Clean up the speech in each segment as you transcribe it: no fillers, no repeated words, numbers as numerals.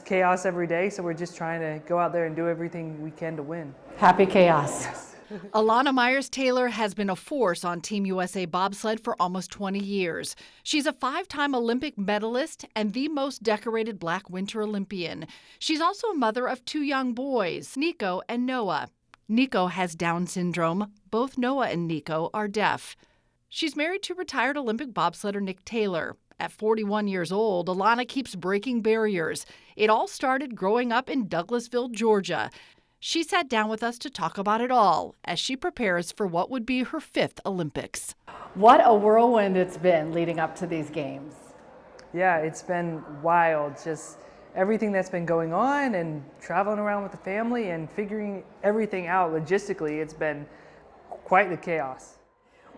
chaos every day, so we're just trying to go out there and do everything we can to win. Happy chaos. Yes. Elana Meyers Taylor has been a force on Team USA bobsled for almost 20 years. She's a 5-time Olympic medalist and the most decorated Black Winter Olympian. She's also a mother of 2 young boys, Niko and Noah. Niko has Down syndrome. Both Noah and Niko are deaf. She's married to retired Olympic bobsledder Niko Taylor. At 41 years old, Elana keeps breaking barriers. It all started growing up in Douglasville, Georgia. She sat down with us to talk about it all as she prepares for what would be her 5th Olympics. What a whirlwind it's been leading up to these games. Yeah, it's been wild. Just everything that's been going on and traveling around with the family and figuring everything out logistically, it's been quite the chaos.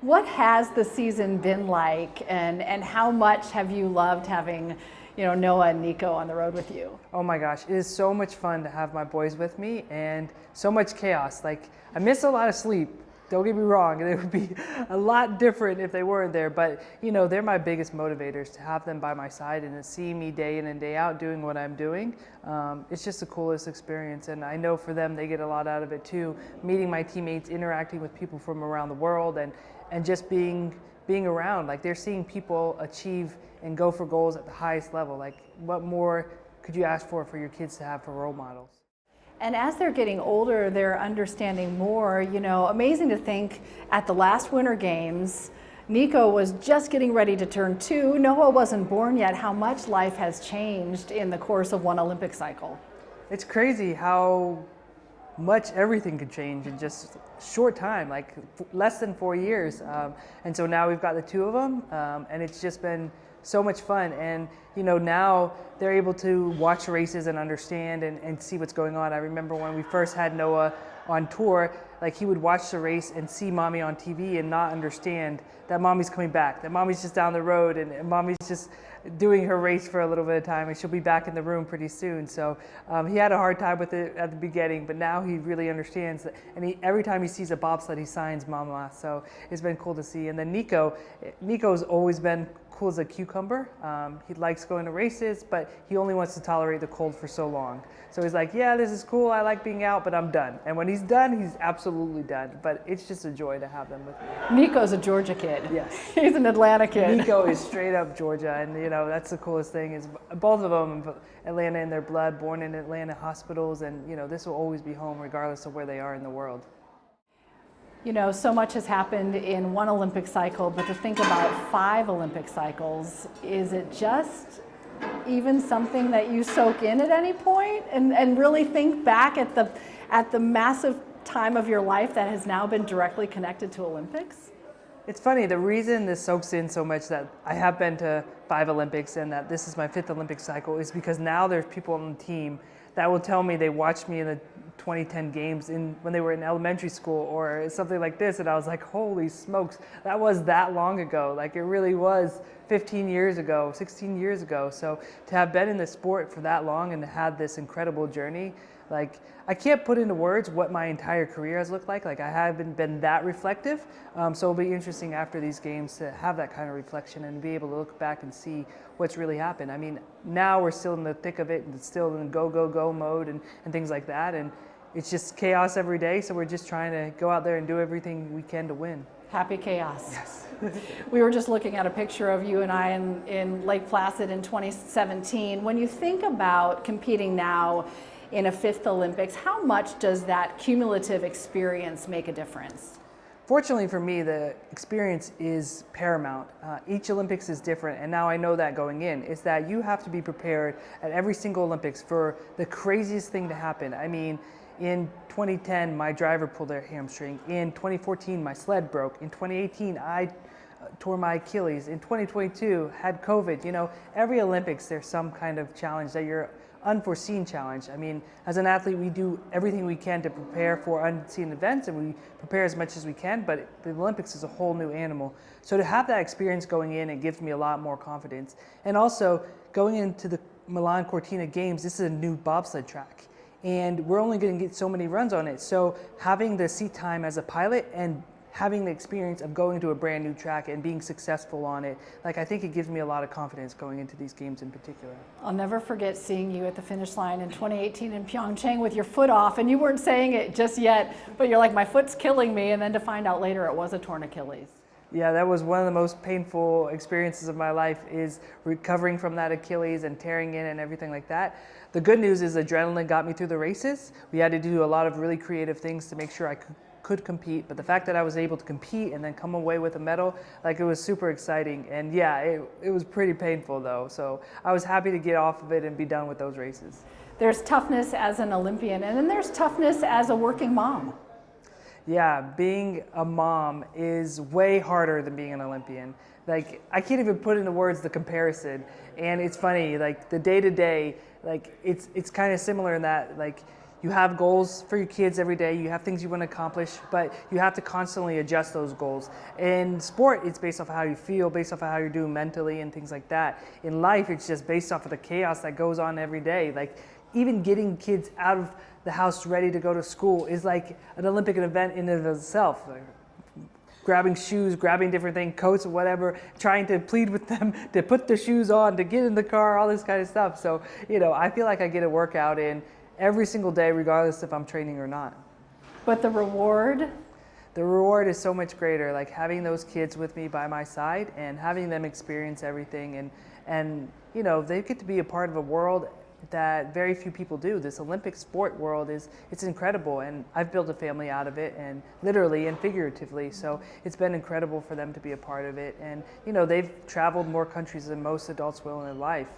What has the season been like, and how much have you loved having Noah and Niko on the road with you? Oh my gosh, it is so much fun to have my boys with me and so much chaos. Like, I miss a lot of sleep. Don't get me wrong, it would be a lot different if they weren't there, but they're my biggest motivators. To have them by my side and to see me day in and day out doing what I'm doing, it's just the coolest experience, and I know for them they get a lot out of it too, meeting my teammates, interacting with people from around the world, and just being around. Like, they're seeing people achieve and go for goals at the highest level. Like, what more could you ask for your kids to have for role models? And as they're getting older, they're understanding more. Amazing to think at the last Winter Games, Niko was just getting ready to turn 2. Noah wasn't born yet. How much life has changed in the course of one Olympic cycle. It's crazy how much everything could change in just a short time, like less than 4 years. And so now we've got the 2 of them, and it's just been so much fun. And now they're able to watch races and understand and see what's going on. I remember when we first had Noah on tour, like, he would watch the race and see mommy on TV and not understand that mommy's coming back, that mommy's just down the road, and mommy's just doing her race for a little bit of time, and she'll be back in the room pretty soon. So he had a hard time with it at the beginning, but now he really understands that, and every time he sees a bobsled, he signs mama. So it's been cool to see. And then Niko's always been cool as a cucumber. He likes going to races, but he only wants to tolerate the cold for so long. So he's like, yeah, this is cool, I like being out, but I'm done. And when he's done, he's absolutely done. But it's just a joy to have them with me. Niko's a Georgia kid. Yes. He's an Atlanta kid. Niko is straight up Georgia, and that's the coolest thing is both of them, Atlanta in their blood, born in Atlanta hospitals, and this will always be home regardless of where they are in the world. So much has happened in one Olympic cycle, but to think about 5 Olympic cycles, is it just even something that you soak in at any point and really think back at the massive time of your life that has now been directly connected to Olympics? It's funny, the reason this soaks in so much that I have been to 5 Olympics and that this is my 5th Olympic cycle is because now there's people on the team that will tell me they watched me in the 2010 games when they were in elementary school or something like this, and I was like, holy smokes, that was that long ago. Like, it really was 15 years ago, 16 years ago. So to have been in the sport for that long and to have this incredible journey, like, I can't put into words what my entire career has looked like. Like, I haven't been that reflective. So it'll be interesting after these games to have that kind of reflection and be able to look back and see what's really happened. I mean, now we're still in the thick of it and still in go, go, go mode and things like that. And it's just chaos every day. So we're just trying to go out there and do everything we can to win. Happy chaos. Yes. We were just looking at a picture of you and I in Lake Placid in 2017. When you think about competing now in a 5th Olympics, how much does that cumulative experience make a difference? Fortunately for me, the experience is paramount. Each Olympics is different, and now I know that going in, is that you have to be prepared at every single Olympics for the craziest thing to happen. I mean, in 2010, my driver pulled their hamstring. In 2014, my sled broke. In 2018, I tore my Achilles. In 2022, had COVID. Every Olympics, there's some kind of challenge that you're unforeseen challenge. I mean, as an athlete, we do everything we can to prepare for unseen events, and we prepare as much as we can, but the Olympics is a whole new animal. So to have that experience going in, it gives me a lot more confidence. And also, going into the Milan Cortina Games, this is a new bobsled track, and we're only going to get so many runs on it. So having the seat time as a pilot and having the experience of going to a brand new track and being successful on it, like I think it gives me a lot of confidence going into these games in particular. I'll never forget seeing you at the finish line in 2018 in Pyeongchang with your foot off, and you weren't saying it just yet, but you're like, my foot's killing me, and then to find out later it was a torn Achilles. Yeah, that was one of the most painful experiences of my life, is recovering from that Achilles and tearing in and everything like that. The good news is adrenaline got me through the races. We had to do a lot of really creative things to make sure I could compete, but the fact that I was able to compete and then come away with a medal, like, it was super exciting. And yeah, it was pretty painful though, so I was happy to get off of it and be done with those races. There's toughness as an Olympian, and then there's toughness as a working mom. Yeah, being a mom is way harder than being an Olympian. Like, I can't even put into words the comparison. And it's funny, like, the day-to-day, like, it's kind of similar in that, like, you have goals for your kids every day, you have things you want to accomplish, but you have to constantly adjust those goals. In sport, it's based off of how you feel, based off of how you're doing mentally and things like that. In life, it's just based off of the chaos that goes on every day. Like, even getting kids out of the house ready to go to school is like an Olympic event in and of itself. Like, grabbing shoes, grabbing different things, coats, whatever, trying to plead with them to put the shoes on, to get in the car, all this kind of stuff. So, you know, I feel like I get a workout in every single day, regardless if I'm training or not. But the reward? The reward is so much greater, like having those kids with me by my side and having them experience everything. And you know, they get to be a part of a world that very few people do. This Olympic sport world it's incredible, and I've built a family out of it, and literally and figuratively, so it's been incredible for them to be a part of it. And you know, they've traveled more countries than most adults will in their life,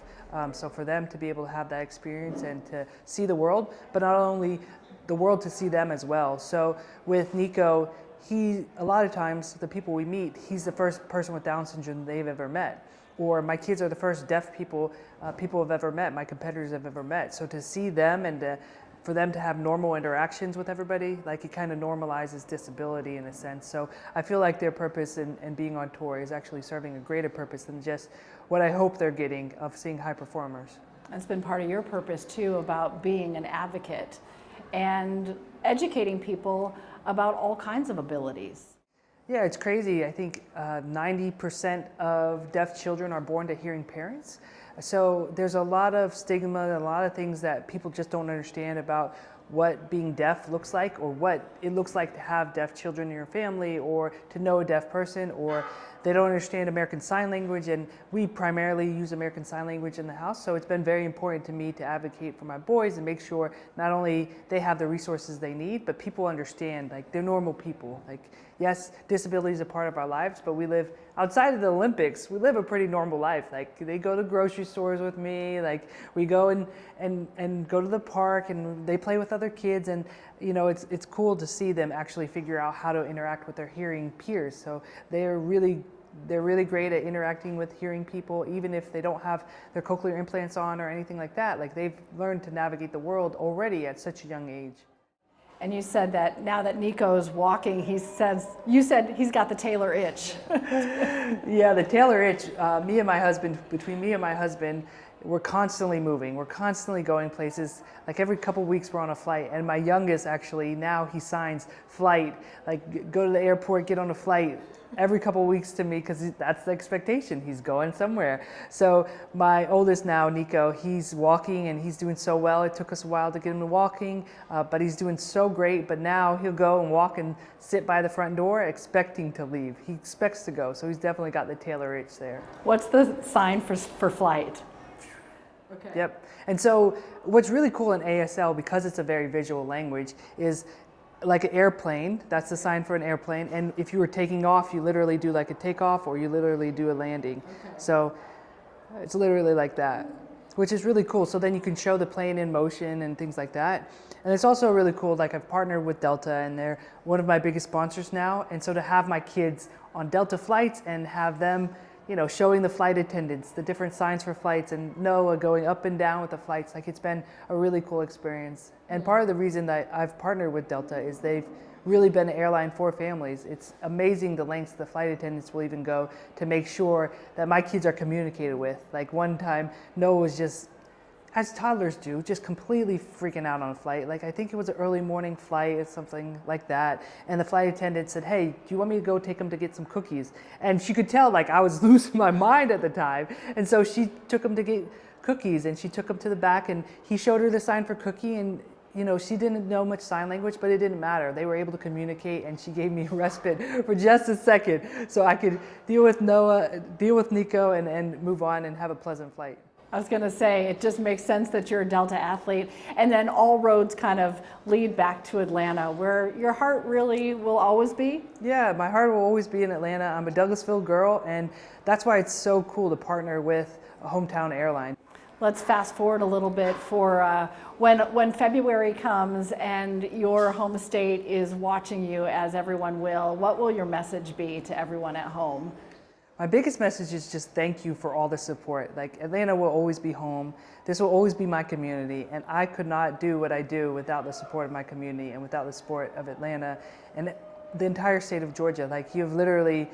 so for them to be able to have that experience and to see the world, but not only the world, to see them as well. So with Niko, a lot of times the people we meet, he's the first person with Down syndrome they've ever met. Or my kids are the first deaf people have ever met, my competitors have ever met. So to see them and for them to have normal interactions with everybody, like, it kind of normalizes disability in a sense. So I feel like their purpose in being on tour is actually serving a greater purpose than just what I hope they're getting of seeing high performers. That's been part of your purpose too, about being an advocate and educating people about all kinds of abilities. Yeah, it's crazy. I think 90% of deaf children are born to hearing parents. So there's a lot of stigma and a lot of things that people just don't understand about what being deaf looks like, or what it looks like to have deaf children in your family, or to know a deaf person, or they don't understand American Sign Language, and we primarily use American Sign Language in the house. So it's been very important to me to advocate for my boys and make sure not only they have the resources they need, but people understand, like, they're normal people. Like, yes, disability is a part of our lives, but we live outside of the Olympics. We live a pretty normal life. Like, they go to grocery stores with me, like, we go and go to the park, and they play with other kids, and you know, it's cool to see them actually figure out how to interact with their hearing peers. So they're really great at interacting with hearing people, even if they don't have their cochlear implants on or anything like that. Like, they've learned to navigate the world already at such a young age. And you said that now that Niko's walking, you said he's got the Taylor itch. Yeah, the Taylor itch, between me and my husband, we're constantly moving. We're constantly going places. Like, every couple weeks we're on a flight. And my youngest, actually, now he signs flight. Like, go to the airport, get on a flight every couple weeks to me, because that's the expectation. He's going somewhere. So my oldest now, Niko, he's walking and he's doing so well. It took us a while to get him to walking, but he's doing so great. But now he'll go and walk and sit by the front door expecting to leave. He expects to go. So he's definitely got the Taylor itch there. What's the sign for flight? Okay. Yep. And so what's really cool in ASL, because it's a very visual language, is like an airplane. That's the sign for an airplane. And if you were taking off, you literally do like a takeoff, or you literally do a landing. Okay. So it's literally like that, which is really cool. So then you can show the plane in motion and things like that. And it's also really cool, like, I've partnered with Delta, and they're one of my biggest sponsors now. And so to have my kids on Delta flights and have them, you know, showing the flight attendants the different signs for flights, and Noah going up and down with the flights, like, it's been a really cool experience. And part of the reason that I've partnered with Delta is they've really been an airline for families. It's amazing the lengths the flight attendants will even go to make sure that my kids are communicated with. Like, one time, Noah was just as toddlers do, just completely freaking out on a flight. Like, I think it was an early morning flight or something like that. And the flight attendant said, hey, do you want me to go take him to get some cookies? And she could tell, like, I was losing my mind at the time. And so she took him to get cookies, and she took him to the back, and he showed her the sign for cookie. And, you know, she didn't know much sign language, but it didn't matter. They were able to communicate, and she gave me a respite for just a second so I could deal with Niko, and move on and have a pleasant flight. I was going to say, it just makes sense that you're a Delta athlete, and then all roads kind of lead back to Atlanta, where your heart really will always be. Yeah, my heart will always be in Atlanta. I'm a Douglasville girl, and that's why it's so cool to partner with a hometown airline. Let's fast forward a little bit for when February comes and your home state is watching you, as everyone will. What will your message be to everyone at home? My biggest message is just thank you for all the support. Like, Atlanta will always be home. This will always be my community, and I could not do what I do without the support of my community and without the support of Atlanta and the entire state of Georgia. Like, you've literally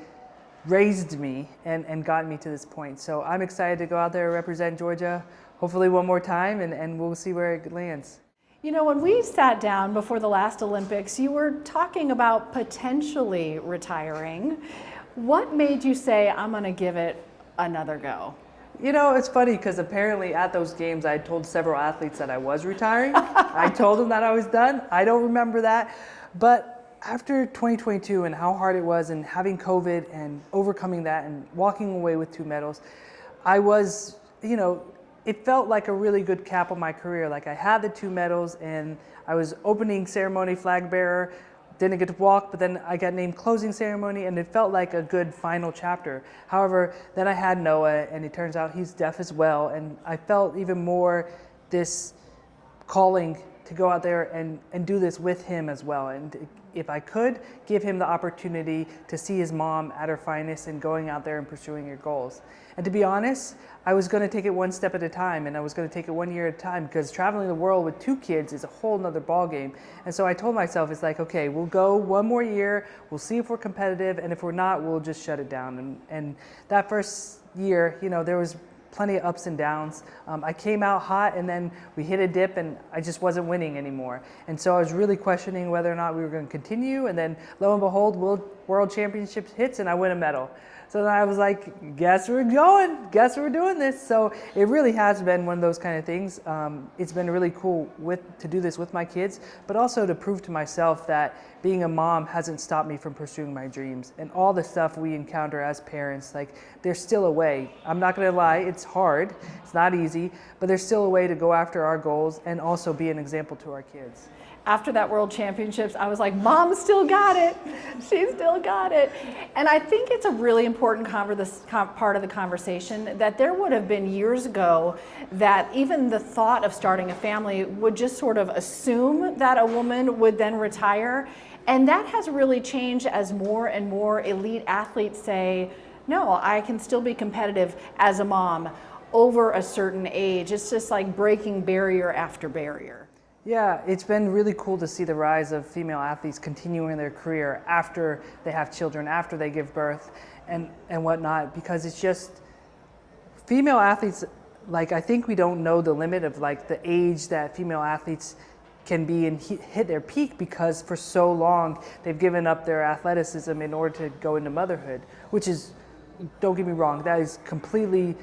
raised me and gotten me to this point. So I'm excited to go out there and represent Georgia, hopefully one more time, and we'll see where it lands. You know, when we sat down before the last Olympics, you were talking about potentially retiring. What made you say, I'm going to give it another go? You know, it's funny because apparently at those games I told several athletes that I was retiring. I told them that I was done. I don't remember that. But after 2022 and how hard it was, and having COVID and overcoming that and walking away with 2 medals, I was, you know, it felt like a really good cap on my career. Like, I had the 2 medals, and I was opening ceremony flag bearer. Didn't get to walk, but then I got named closing ceremony, and it felt like a good final chapter. However, then I had Noah, and it turns out he's deaf as well, and I felt even more this calling to go out there and do this with him as well. And if I could, give him the opportunity to see his mom at her finest and going out there and pursuing your goals. And to be honest, I was going to take it one step at a time, and I was going to take it 1 year at a time, because traveling the world with 2 kids is a whole nother ball game. And so I told myself, it's like, okay, we'll go 1 more year, we'll see if we're competitive, and if we're not, we'll just shut it down. And that first year, you know, there was plenty of ups and downs. I came out hot, and then we hit a dip, and I just wasn't winning anymore. And so I was really questioning whether or not we were going to continue. And then lo and behold, World Championships hits, and I win a medal. So then I was like, guess we're going, guess we're doing this. So it really has been one of those kind of things. It's been really cool to do this with my kids, but also to prove to myself that being a mom hasn't stopped me from pursuing my dreams. And all the stuff we encounter as parents, like, there's still a way. I'm not gonna lie, it's hard, it's not easy, but there's still a way to go after our goals and also be an example to our kids. After that World Championships, I was like, Mom still got it. She still got it. And I think it's a really important part of the conversation, that there would have been years ago that even the thought of starting a family would just sort of assume that a woman would then retire. And that has really changed as more and more elite athletes say, no, I can still be competitive as a mom over a certain age. It's just like breaking barrier after barrier. Yeah, it's been really cool to see the rise of female athletes continuing their career after they have children, after they give birth and whatnot, because it's just female athletes, like, I think we don't know the limit of, like, the age that female athletes can be and hit their peak, because for so long they've given up their athleticism in order to go into motherhood, which is, don't get me wrong, that is completely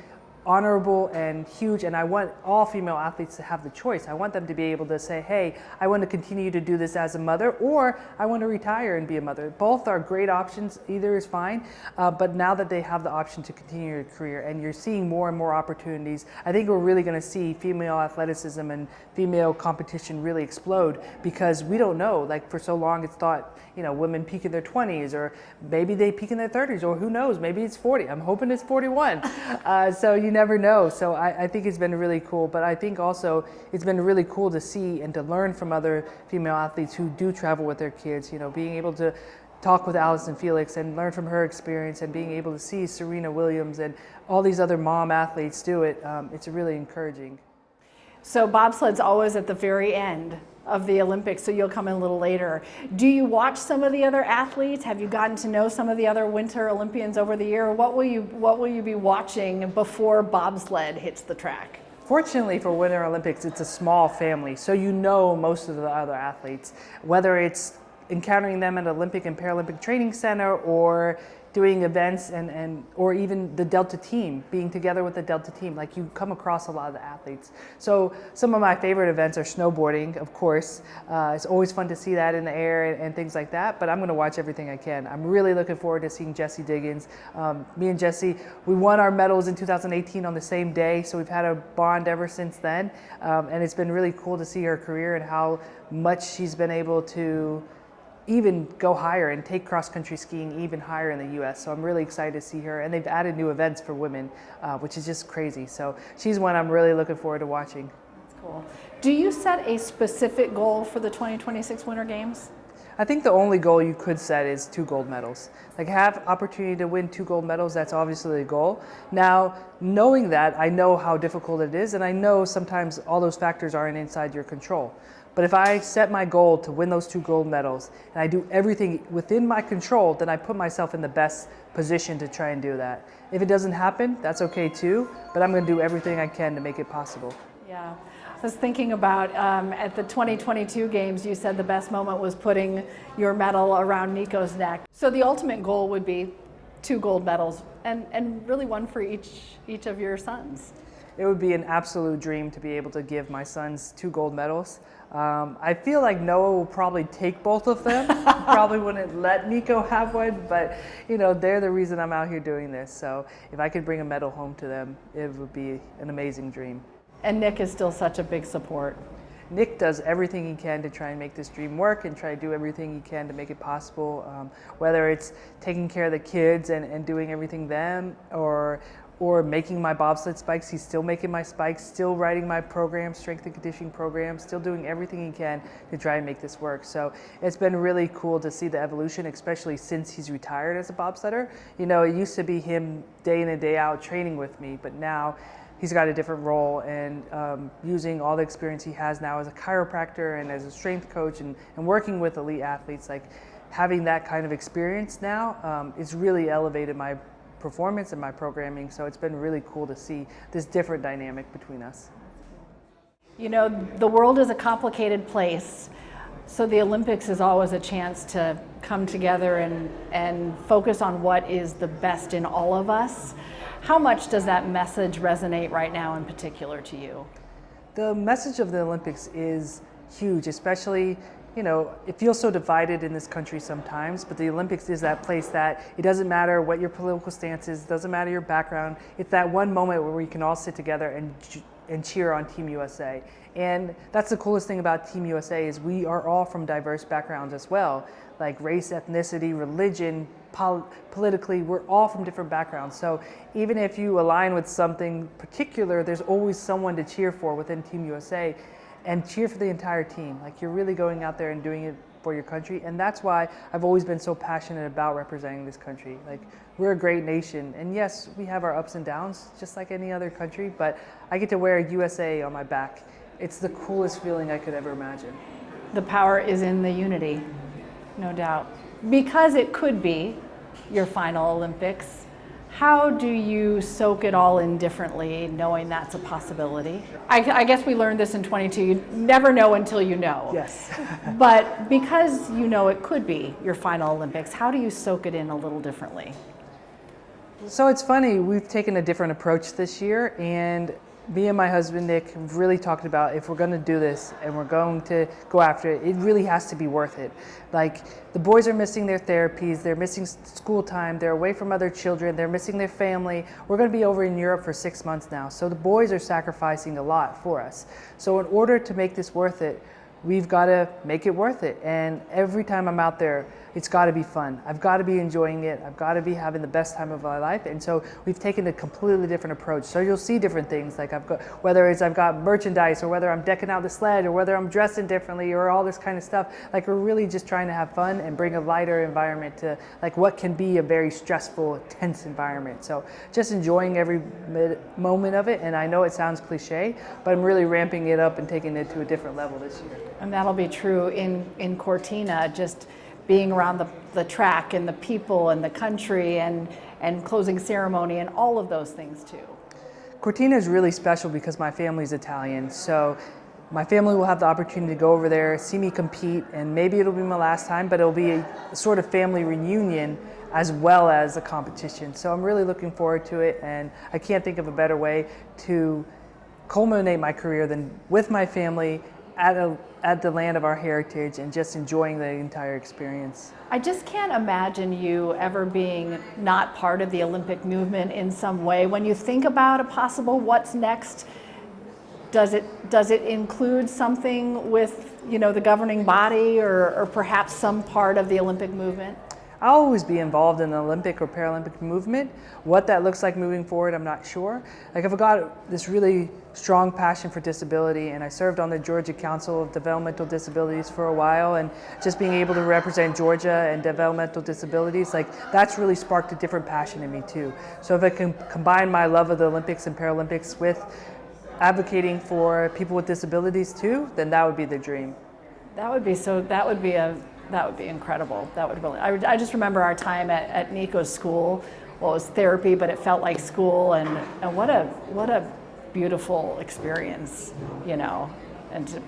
honorable and huge, and I want all female athletes to have the choice. I want them to be able to say, hey, I want to continue to do this as a mother, or I want to retire and be a mother. Both are great options, either is fine, but now that they have the option to continue your career, and you're seeing more and more opportunities, I think we're really going to see female athleticism and female competition really explode, because we don't know, like, for so long it's thought, you know, women peak in their 20s, or maybe they peak in their 30s, or who knows, maybe it's 40. I'm hoping it's 41. So you never know. So I think it's been really cool, but I think also it's been really cool to see and to learn from other female athletes who do travel with their kids, you know, being able to talk with Allison Felix and learn from her experience, and being able to see Serena Williams and all these other mom athletes do it. It's really encouraging. So bobsled's always at the very end of the Olympics, so you'll come in a little later. Do you watch some of the other athletes? Have you gotten to know some of the other Winter Olympians over the year? What will you be watching before bobsled hits the track? Fortunately for Winter Olympics, it's a small family, so you know most of the other athletes, whether it's encountering them at Olympic and Paralympic Training Center or doing events or even the Delta team, being together with the Delta team. Like, you come across a lot of the athletes. So some of my favorite events are snowboarding, of course. It's always fun to see that in the air and things like that, but I'm gonna watch everything I can. I'm really looking forward to seeing Jessie Diggins. Me and Jessie, we won our medals in 2018 on the same day, so we've had a bond ever since then. And it's been really cool to see her career and how much she's been able to even go higher and take cross-country skiing even higher in the US. So I'm really excited to see her. And they've added new events for women, which is just crazy. So she's one I'm really looking forward to watching. That's cool. Do you set a specific goal for the 2026 Winter Games? I think the only goal you could set is 2 gold medals. Like, have opportunity to win 2 gold medals, that's obviously the goal. Now, knowing that, I know how difficult it is, and I know sometimes all those factors aren't inside your control. But if I set my goal to win those 2 gold medals and I do everything within my control, then I put myself in the best position to try and do that. If it doesn't happen, that's okay too, but I'm gonna do everything I can to make it possible. Yeah, I was thinking about at the 2022 games, you said the best moment was putting your medal around Niko's neck. So the ultimate goal would be 2 gold medals and really one for each of your sons. It would be an absolute dream to be able to give my sons 2 gold medals. I feel like Noah will probably take both of them. Probably wouldn't let Niko have one, but you know, they're the reason I'm out here doing this. So if I could bring a medal home to them, it would be an amazing dream. And Nick is still such a big support. Nick does everything he can to try and make this dream work and try to do everything he can to make it possible, whether it's taking care of the kids and doing everything them, or making my bobsled spikes. He's still making my spikes, still writing my program, strength and conditioning program, still doing everything he can to try and make this work. So it's been really cool to see the evolution, especially since he's retired as a bobsledder. You know, it used to be him day in and day out training with me, but now he's got a different role, and using all the experience he has now as a chiropractor and as a strength coach and working with elite athletes, like having that kind of experience now, it's really elevated my performance and my programming. So it's been really cool to see this different dynamic between us. You know, the world is a complicated place, so the Olympics is always a chance to come together and focus on what is the best in all of us. How much does that message resonate right now in particular to you? The message of the Olympics is huge, especially, you know, it feels so divided in this country sometimes, but the Olympics is that place that it doesn't matter what your political stance is, doesn't matter your background. It's that one moment where we can all sit together and cheer on Team USA. And that's the coolest thing about Team USA is we are all from diverse backgrounds as well, like race, ethnicity, religion, politically, we're all from different backgrounds. So even if you align with something particular, there's always someone to cheer for within Team USA. And cheer for the entire team. Like, you're really going out there and doing it for your country. And that's why I've always been so passionate about representing this country. Like, we're a great nation. And yes, we have our ups and downs, just like any other country, but I get to wear USA on my back. It's the coolest feeling I could ever imagine. The power is in the unity, no doubt. Because it could be your final Olympics, how do you soak it all in differently, knowing that's a possibility? I guess we learned this in 22. You never know until you know. Yes. But because you know it could be your final Olympics, how do you soak it in a little differently? So it's funny, we've taken a different approach this year, and me and my husband, Nick, have really talked about if we're going to do this and we're going to go after it, it really has to be worth it. Like, the boys are missing their therapies, they're missing school time, they're away from other children, they're missing their family. We're going to be over in Europe for 6 months now, so the boys are sacrificing a lot for us. So in order to make this worth it, we've got to make it worth it. And every time I'm out there, it's got to be fun. I've got to be enjoying it. I've got to be having the best time of my life. And so we've taken a completely different approach. So you'll see different things, like whether it's I've got merchandise, or whether I'm decking out the sled, or whether I'm dressing differently, or all this kind of stuff. Like, we're really just trying to have fun and bring a lighter environment to like what can be a very stressful, tense environment. So just enjoying every moment of it. And I know it sounds cliche, but I'm really ramping it up and taking it to a different level this year. And that'll be true in Cortina, just being around the track and the people and the country and closing ceremony and all of those things too. Cortina is really special because my family's Italian. So my family will have the opportunity to go over there, see me compete, and maybe it'll be my last time, but it'll be a sort of family reunion as well as a competition. So I'm really looking forward to it, and I can't think of a better way to culminate my career than with my family at the land of our heritage and just enjoying the entire experience. I just can't imagine you ever being not part of the Olympic movement in some way. When you think about a possible what's next, does it include something with, you know, the governing body or perhaps some part of the Olympic movement? I'll always be involved in the Olympic or Paralympic movement. What that looks like moving forward, I'm not sure. Like, I've got this really strong passion for disability, and I served on the Georgia Council of Developmental Disabilities for a while, and just being able to represent Georgia and developmental disabilities, like, that's really sparked a different passion in me too. So if I can combine my love of the Olympics and Paralympics with advocating for people with disabilities too, then that would be the dream. That would be incredible. That would really. I just remember our time at Niko's school. Well, it was therapy, but it felt like school, and what a beautiful experience, you know, and to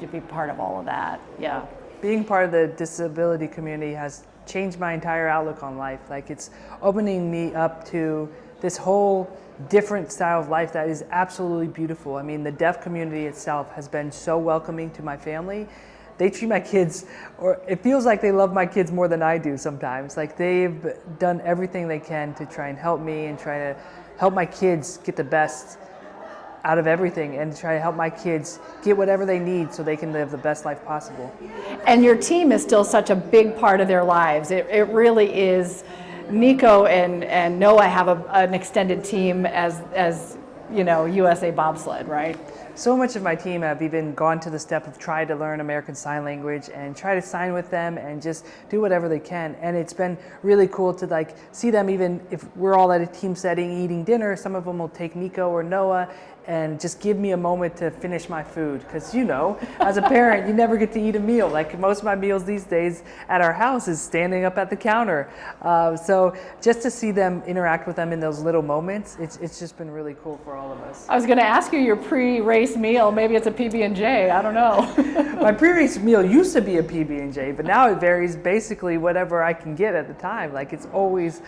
be part of all of that. Yeah. Being part of the disability community has changed my entire outlook on life. Like, it's opening me up to this whole different style of life that is absolutely beautiful. I mean, the deaf community itself has been so welcoming to my family. They treat my kids, or it feels like they love my kids more than I do sometimes. Like, they've done everything they can to try and help me and try to help my kids get the best out of everything and try to help my kids get whatever they need so they can live the best life possible. And your team is still such a big part of their lives. It really is. Niko and Noah have an extended team as you know, USA Bobsled, right? So much of my team have even gone to the step of trying to learn American Sign Language and try to sign with them and just do whatever they can. And it's been really cool to, like, see them, even if we're all at a team setting eating dinner, some of them will take Niko or Noah and just give me a moment to finish my food. Because, you know, as a parent, you never get to eat a meal. Like, most of my meals these days at our house is standing up at the counter. So just to see them interact with them in those little moments, it's just been really cool for all of us. I was going to ask you your pre-race meal. Maybe it's a PB&J. I don't know. My pre-race meal used to be a PB&J, but now it varies basically whatever I can get at the time. Like, it's always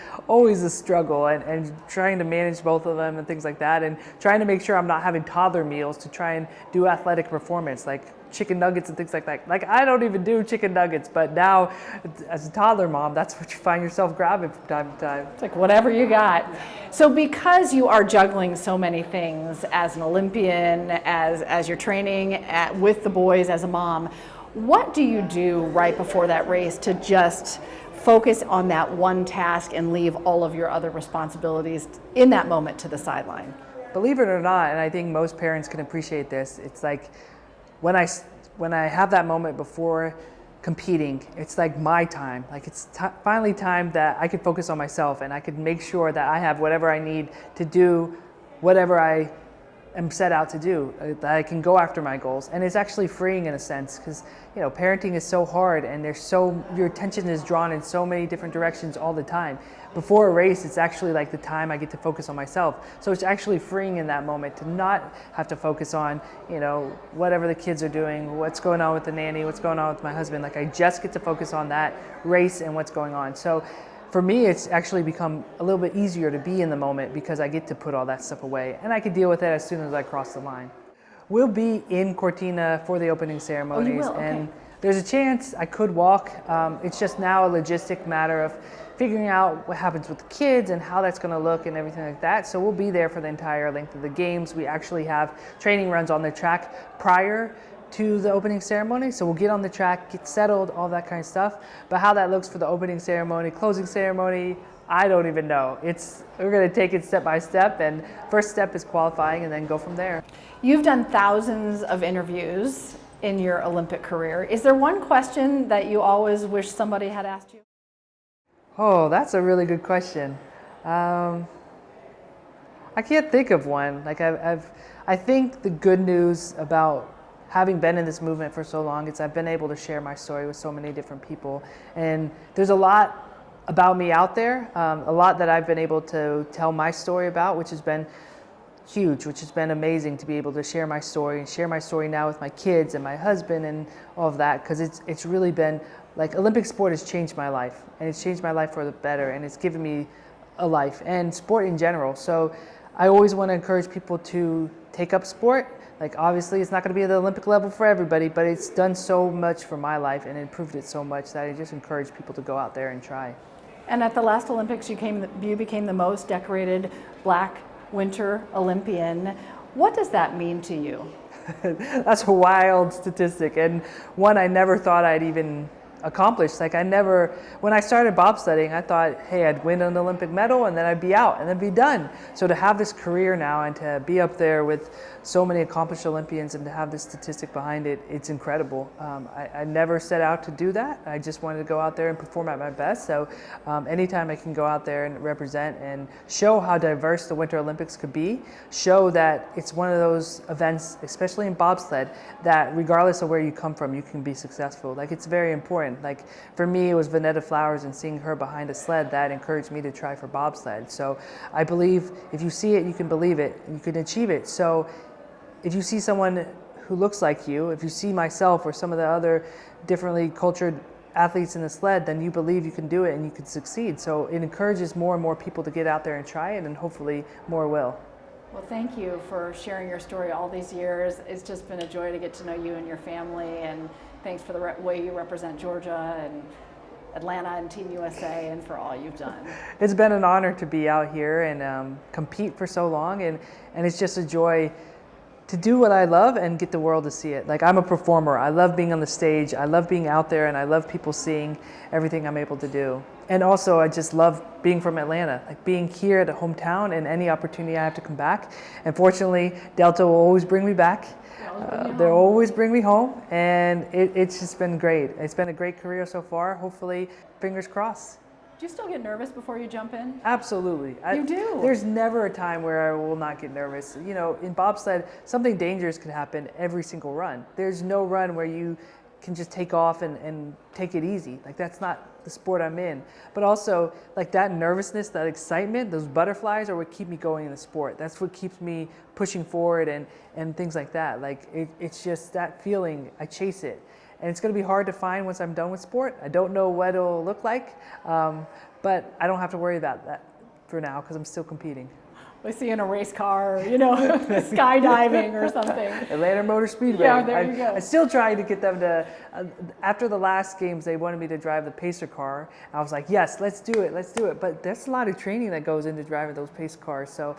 a struggle, and trying to manage both of them and things like that, and trying to make sure I'm not having toddler meals to try and do athletic performance, like chicken nuggets and things like that. Like, I don't even do chicken nuggets, but now as a toddler mom, that's what you find yourself grabbing from time to time. It's like whatever you got. So because you are juggling so many things as an Olympian, as you're training with the boys, as a mom, what do you do right before that race to just focus on that one task and leave all of your other responsibilities in that moment to the sideline? Believe it or not, and I think most parents can appreciate this, it's like when I have that moment before competing, it's like my time. Like, it's finally time that I could focus on myself and I could make sure that I have whatever I need to do whatever I am set out to do, that I can go after my goals. And it's actually freeing in a sense, because, you know, parenting is so hard and your attention is drawn in so many different directions all the time. Before a race, it's actually like the time I get to focus on myself. So it's actually freeing in that moment to not have to focus on, you know, whatever the kids are doing, what's going on with the nanny, what's going on with my husband. Like, I just get to focus on that race and what's going on. So for me, it's actually become a little bit easier to be in the moment because I get to put all that stuff away and I can deal with it as soon as I cross the line. We'll be in Cortina for the opening ceremonies. Oh, you will? Okay. And there's a chance I could walk. It's just now a logistic matter of figuring out what happens with the kids and how that's going to look and everything like that. So we'll be there for the entire length of the games. We actually have training runs on the track prior to the opening ceremony. So we'll get on the track, get settled, all that kind of stuff. But how that looks for the opening ceremony, closing ceremony, I don't even know. We're going to take it step by step, and first step is qualifying and then go from there. You've done thousands of interviews in your Olympic career. Is there one question that you always wish somebody had asked you? Oh, that's a really good question. I can't think of one. Like, I think the good news about having been in this movement for so long is I've been able to share my story with so many different people. And there's a lot about me out there, a lot that I've been able to tell my story about, which has been huge, which has been amazing to be able to share my story and share my story now with my kids and my husband and all of that, because it's really been like Olympic sport has changed my life, and it's changed my life for the better, and it's given me a life and sport in general. So I always want to encourage people to take up sport. Like obviously it's not going to be at the Olympic level for everybody, but it's done so much for my life and improved it so much that I just encourage people to go out there and try. And at the last Olympics, you became the most decorated Black Winter Olympian. What does that mean to you? That's a wild statistic, and one I never thought I'd even accomplish. Like when I started bobsledding, I thought, hey, I'd win an Olympic medal and then I'd be out and then be done. So to have this career now and to be up there with so many accomplished Olympians and to have this statistic behind it, it's incredible. I never set out to do that. I just wanted to go out there and perform at my best. So anytime I can go out there and represent and show how diverse the Winter Olympics could be, show that it's one of those events, especially in bobsled, that regardless of where you come from, you can be successful. Like it's very important. Like for me, it was Vanetta Flowers and seeing her behind a sled that encouraged me to try for bobsled. So I believe if you see it, you can believe it, you can achieve it. So if you see someone who looks like you, if you see myself or some of the other differently cultured athletes in the sled, then you believe you can do it and you can succeed. So it encourages more and more people to get out there and try it, and hopefully more will. Well, thank you for sharing your story all these years. It's just been a joy to get to know you and your family, and thanks for the way you represent Georgia and Atlanta and Team USA, and for all you've done. It's been an honor to be out here and compete for so long, and it's just a joy to do what I love and get the world to see it. Like I'm a performer. I love being on the stage. I love being out there, and I love people seeing everything I'm able to do. And also I just love being from Atlanta, like being here at the hometown, and any opportunity I have to come back. And fortunately, Delta will always bring me back. They'll always bring me home, and it's just been great. It's been a great career so far. Hopefully, fingers crossed. Do you still get nervous before you jump in? Absolutely. You do? There's never a time where I will not get nervous. You know, in bobsled, something dangerous can happen every single run. There's no run where you can just take off and take it easy. Like that's not the sport I'm in. But also, like that nervousness, that excitement, those butterflies are what keep me going in the sport. That's what keeps me pushing forward and things like that. Like it's just that feeling, I chase it. And it's going to be hard to find once I'm done with sport. I don't know what it'll look like, but I don't have to worry about that for now because I'm still competing. We see you in a race car, you know, skydiving or something. Atlanta Motor Speedway. Yeah, there you go. I still tried to get them to, after the last games, they wanted me to drive the pacer car. I was like, yes, let's do it, let's do it. But there's a lot of training that goes into driving those pace cars. So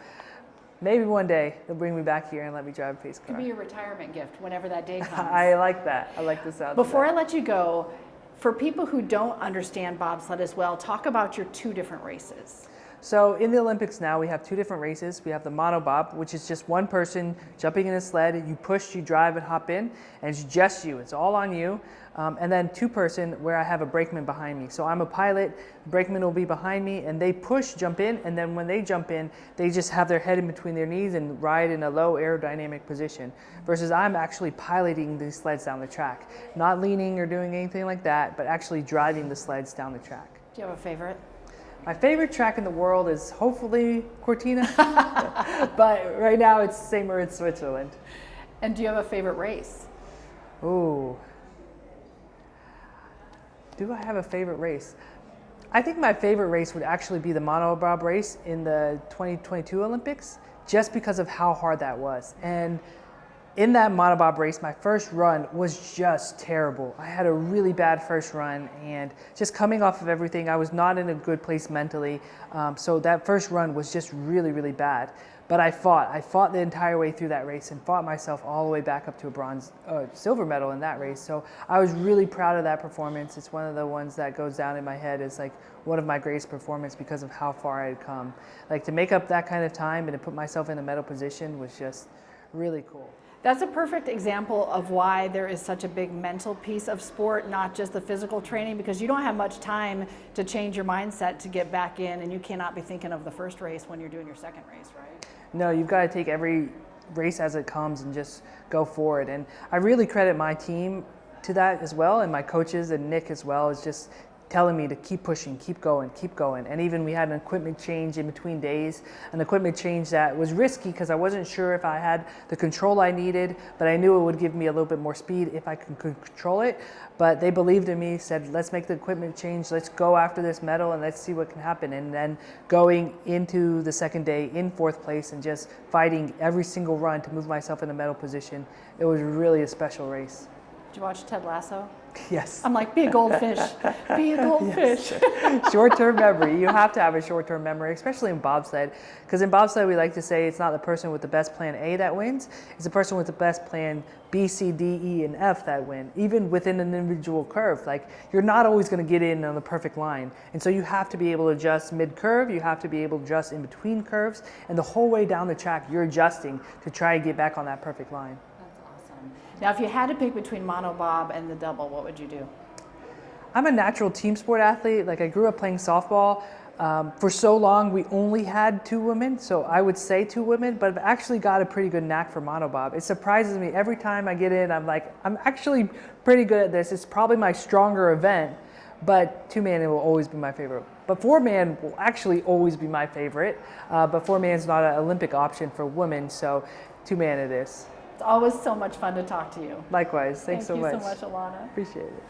maybe one day they'll bring me back here and let me drive a pace car. Could be your retirement gift whenever that day comes. I like that. I like the sound. Before I let you go, for people who don't understand bobsled as well, talk about your two different races. So in the Olympics now, we have two different races. We have the monobob, which is just one person jumping in a sled. You push, you drive, and hop in, and it's just you. It's all on you. And then two-person, where I have a brakeman behind me. So I'm a pilot, the brakeman will be behind me, and they push, jump in, and then when they jump in, they just have their head in between their knees and ride in a low aerodynamic position. Versus I'm actually piloting these sleds down the track. Not leaning or doing anything like that, but actually driving the sleds down the track. Do you have a favorite? My favorite track in the world is hopefully Cortina, but right now it's St. Moritz, Switzerland. And do you have a favorite race? Ooh. Do I have a favorite race? I think my favorite race would actually be the monobob race in the 2022 Olympics, just because of how hard that was. And in that monobob race, my first run was just terrible. I had a really bad first run, and just coming off of everything, I was not in a good place mentally. So that first run was just really, really bad. But I fought the entire way through that race and fought myself all the way back up to a silver medal in that race. So I was really proud of that performance. It's one of the ones that goes down in my head as like one of my greatest performances because of how far I had come. Like to make up that kind of time and to put myself in a medal position was just really cool. That's a perfect example of why there is such a big mental piece of sport, not just the physical training, because you don't have much time to change your mindset to get back in, and you cannot be thinking of the first race when you're doing your second race, right? No, you've got to take every race as it comes and just go for it. And I really credit my team to that as well, and my coaches and Nick as well, is just telling me to keep pushing, keep going. And even we had an equipment change in between days, an equipment change that was risky because I wasn't sure if I had the control I needed, but I knew it would give me a little bit more speed if I could control it. But they believed in me, said, let's make the equipment change, let's go after this medal and let's see what can happen. And then going into the second day in 4th place and just fighting every single run to move myself in the medal position, it was really a special race. Did you watch Ted Lasso? Yes. I'm like, be a goldfish, be a goldfish. Yes. Short-term memory. You have to have a short-term memory, especially in bobsled. Because in bobsled, we like to say it's not the person with the best plan A that wins. It's the person with the best plan B, C, D, E, and F that win. Even within an individual curve. Like, you're not always going to get in on the perfect line. And so you have to be able to adjust mid-curve. You have to be able to adjust in between curves. And the whole way down the track, you're adjusting to try and get back on that perfect line. Now, if you had to pick between monobob and the double, what would you do? I'm a natural team sport athlete. Like, I grew up playing softball. For so long, we only had 2 women, so I would say 2 women, but I've actually got a pretty good knack for monobob. It surprises me every time I get in. I'm like, I'm actually pretty good at this. It's probably my stronger event, but 2-man will always be my favorite. But 4-man will actually always be my favorite, but 4-man is not an Olympic option for women, so 2-man it is. It's always so much fun to talk to you. Likewise. Thanks so much. Thank you so much, Elana. Appreciate it.